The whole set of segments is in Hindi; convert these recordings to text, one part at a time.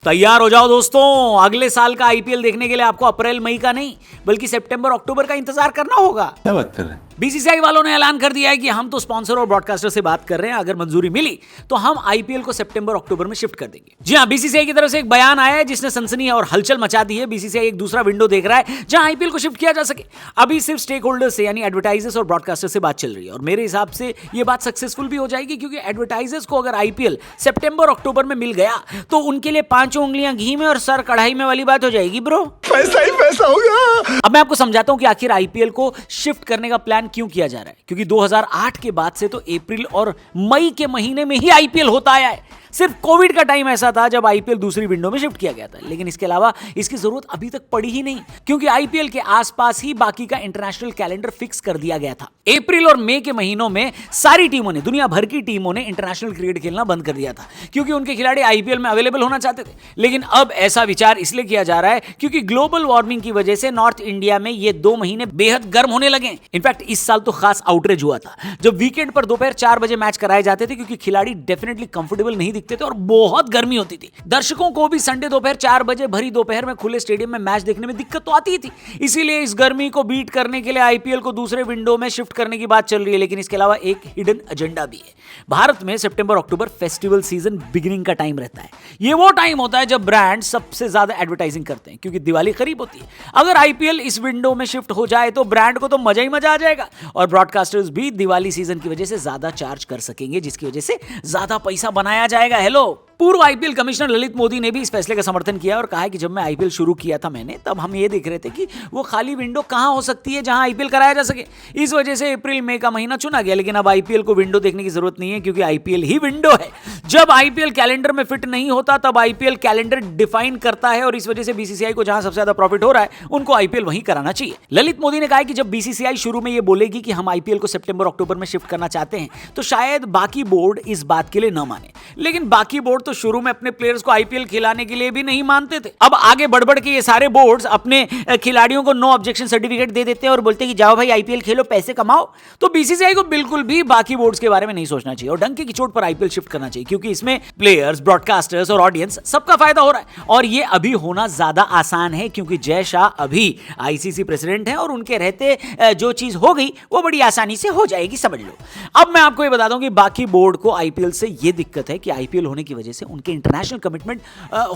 तैयार हो जाओ दोस्तों, अगले साल का आईपीएल देखने के लिए आपको अप्रैल मई का नहीं बल्कि सितंबर अक्टूबर का इंतजार करना होगा। क्या बात कर रहे हैं? बीसीसीआई वालों ने ऐलान कर दिया है कि हम तो स्पॉन्सर और ब्रॉडकास्टर से बात कर रहे हैं, अगर मंजूरी मिली तो हम आईपीएल को सितंबर अक्टूबर में शिफ्ट कर देंगे। जी हां, बीसीसीआई की तरफ से एक बयान आया है जिसने सनसनी और हलचल मचा दी है। बीसीसीआई एक दूसरा विंडो देख रहा है जहां आईपीएल को शिफ्ट किया जा सके। अभी सिर्फ स्टेक होल्डर से यानी एडवर्टाइजर्स और ब्रॉडकास्टर से बात चल रही है और मेरे हिसाब से यह बात सक्सेसफुल भी हो जाएगी, क्योंकि एडवर्टाइजर्स को अगर आईपीएल सितंबर अक्टूबर में मिल गया तो उनके लिए 5 उंगलियां घी में और सर कढ़ाई में वाली बात हो जाएगी ब्रो। पैसा ही पैसा होगा। अब मैं आपको समझाता हूं कि आखिर आईपीएल को शिफ्ट करने का प्लान क्यों किया जा रहा है। क्योंकि 2008 के बाद से तो अप्रैल और मई के महीने में ही आईपीएल होता आया है। सिर्फ कोविड का टाइम ऐसा था जब आईपीएल दूसरी विंडो में शिफ्ट किया गया था, लेकिन इसके अलावा इसकी जरूरत अभी तक पड़ी ही नहीं, क्योंकि आईपीएल के आसपास ही बाकी का इंटरनेशनल कैलेंडर फिक्स कर दिया गया था। अप्रैल और मई के महीनों में सारी टीमों ने, दुनिया भर की टीमों ने इंटरनेशनल क्रिकेट खेलना बंद कर दिया था, क्योंकि उनके खिलाड़ी आईपीएल में अवेलेबल होना चाहते थे। लेकिन अब ऐसा विचार इसलिए किया जा रहा है क्योंकि ग्लोबल वार्मिंग की वजह से नॉर्थ इंडिया में ये 2 महीने बेहद गर्म होने लगे। इनफैक्ट इस साल तो खास आउटरेज हुआ था जब वीकेंड पर दोपहर 4 बजे मैच कराए जाते थे, क्योंकि खिलाड़ी डेफिनेटली कंफर्टेबल नहीं दिखते थे और बहुत गर्मी होती थी। दर्शकों को भी संडे दोपहर 4 बजे भरी दोपहर में खुले स्टेडियम में मैच देखने में दिक्कत तो आती ही थी। इसीलिए इस गर्मी को बीट करने के लिए आईपीएल को दूसरे विंडो में शिफ्ट करने की बात चल रही है। लेकिन इसके अलावा एक हिडन एजेंडा भी है। भारत में सितंबर अक्टूबर फेस्टिवल सीजन बिगिनिंग का टाइम रहता है। ये वो टाइम होता है जब ब्रांड सबसे ज्यादा एडवर्टाइजिंग करते हैं, क्योंकि दिवाली करीब होती है। अगर आईपीएल इस विंडो में शिफ्ट हो जाए तो ब्रांड को तो मजा ही मजा आ जाएगा और ब्रॉडकास्टर्स भी दिवाली सीजन की वजह से ज्यादा चार्ज कर सकेंगे, जिसकी वजह से ज्यादा पैसा बनाया जाएगा। हेलो, पूर्व आईपीएल कमिश्नर ललित मोदी ने भी इस फैसले का समर्थन किया और कहा है कि जब मैं आईपीएल शुरू किया था तब हम ये देख रहे थे कि वो खाली विंडो कहां हो सकती है जहां आईपीएल कराया जा सके। इस वजह से अप्रैल मई का महीना चुना गया। लेकिन अब आईपीएल को विंडो देखने की जरूरत नहीं है, क्योंकि आईपीएल ही विंडो है। जब आईपीएल कैलेंडर में फिट नहीं होता तब आईपीएल कैलेंडर डिफाइन करता है और इस वजह से बीसीसीआई को जहां सबसे ज्यादा प्रॉफिट हो रहा है उनको आईपीएल वहीं कराना चाहिए। ललित मोदी ने कहा कि जब बीसीसीआई शुरू में ये बोलेगी कि हम आईपीएल को सितंबर अक्टूबर में शिफ्ट करना चाहते हैं तो शायद बाकी बोर्ड इस बात के लिए न माने। लेकिन बाकी बोर्ड तो शुरू में अपने प्लेयर्स को आईपीएल खिलाने के लिए भी नहीं मानते थे। अब आगे बढ़ के ये सारे बोर्ड्स अपने खिलाड़ियों को नो ऑब्जेक्शन सर्टिफिकेट दे देते हैं और बोलते हैं कि जाओ भाई आईपीएल खेलो, पैसे कमाओ। तो बीसीसीआई को बिल्कुल भी बाकी बोर्ड्स के बारे में नहीं सोचना चाहिए और डंके की चोट पर आईपीएल शिफ्ट करना चाहिए, क्योंकि इसमें प्लेयर्स, ब्रॉडकास्टर्स और ऑडियंस सबका फायदा हो रहा है। और ये अभी होना ज्यादा आसान है, क्योंकि जय शाह अभी आईसीसी प्रेसिडेंट हैं और उनके रहते जो चीज हो गई वो बड़ी आसानी से हो जाएगी, समझ लो। अब मैं आपको ये बता दूं कि बाकी बोर्ड को आईपीएल से ये दिक्कत है कि आईपीएल होने की वजह से उनके इंटरनेशनल कमिटमेंट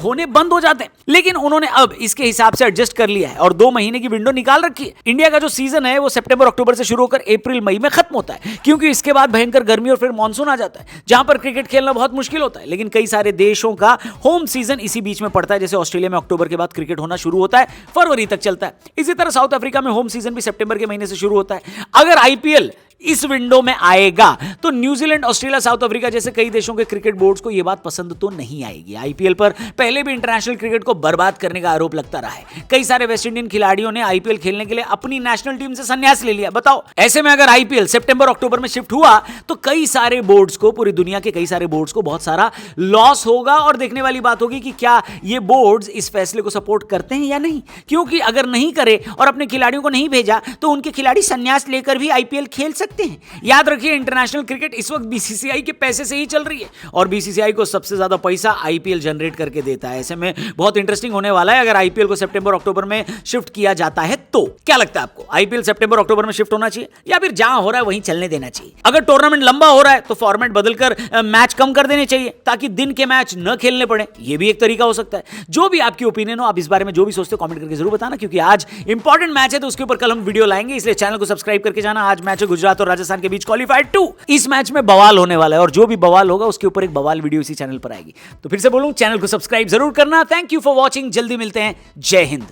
होने बंद हो जाते हैं। लेकिन उन्होंने अब इसके हिसाब से एडजस्ट कर लिया है और 2 महीने की विंडो निकाल रखी है। इंडिया का जो सीजन है वो सितंबर अक्टूबर से शुरू होकर अप्रैल मई में खत्म होता है, क्योंकि इसके बाद भयंकर गर्मी और फिर मानसून आ जाता है, जहां पर क्रिकेट खेलना बहुत मुश्किल होता है। लेकिन कई सारे देशों का होम सीजन इसी बीच में पड़ता है। जैसे ऑस्ट्रेलिया में अक्टूबर के बाद क्रिकेट होना शुरू होता है, फरवरी तक चलता है। इसी तरह साउथ अफ्रीका में होम सीजन भी सितंबर के महीने से शुरू होता है। अगर आईपीएल इस विंडो में आएगा तो न्यूजीलैंड, ऑस्ट्रेलिया, साउथ अफ्रीका जैसे कई देशों के क्रिकेट बोर्ड्स को यह बात पसंद तो नहीं आएगी। आईपीएल पर पहले भी इंटरनेशनल क्रिकेट को बर्बाद करने का आरोप लगता रहा है। कई सारे वेस्ट इंडियन खिलाड़ियों ने आईपीएल खेलने के लिए अपनी नेशनल टीम से संन्यास ले लिया। बताओ, ऐसे में अगर आईपीएल सितंबर अक्टूबर में शिफ्ट हुआ तो कई सारे बोर्ड्स को, पूरी दुनिया के कई सारे बोर्ड्स को बहुत सारा लॉस होगा। और देखने वाली बात होगी कि क्या ये बोर्ड्स इस फैसले को सपोर्ट करते हैं या नहीं, क्योंकि अगर नहीं करे और अपने खिलाड़ियों को नहीं भेजा तो उनके खिलाड़ी संन्यास लेकर भी आईपीएल खेल सकते हैं। याद रखिए, इंटरनेशनल क्रिकेट इस वक्त बीसीसीआई के पैसे से ही चल रही है और बीसीसीआई को सबसे ज्यादा पैसा आईपीएल जनरेट करके देता है। ऐसे में बहुत इंटरेस्टिंग होने वाला है अगर आईपीएल को सितंबर अक्टूबर में शिफ्ट किया जाता है तो। क्या लगता है आपको, आईपीएल सितंबर अक्टूबर में शिफ्ट होना चाहिए या फिर जहां हो रहा है वहीं चलने देना चाहिए? अगर टूर्नामेंट लंबा हो रहा है तो फॉर्मेट बदलकर मैच कम कर देने चाहिए ताकि दिन के मैच न खेलने पड़े। यह भी एक तरीका हो सकता है। जो भी आपकी ओपिनियन हो, आप इस बारे में जो भी सोचते हो कमेंट करके जरूर बताना, क्योंकि आज इंपॉर्टेंट मैच है तो उसके ऊपर कल हम वीडियो लाएंगे। इसलिए चैनल को सब्सक्राइब करके जाना। आज मैच है गुजरात और राजस्थान के बीच क्वालिफाइड 2। इस मैच में बवाल होने वाला है और जो भी बवाल होगा उसके ऊपर एक बवाल वीडियो इसी चैनल पर आएगी। तो फिर से बोलूं, चैनल को सब्सक्राइब जरूर करना। Thank you for watching. जल्दी मिलते हैं। जय हिंद।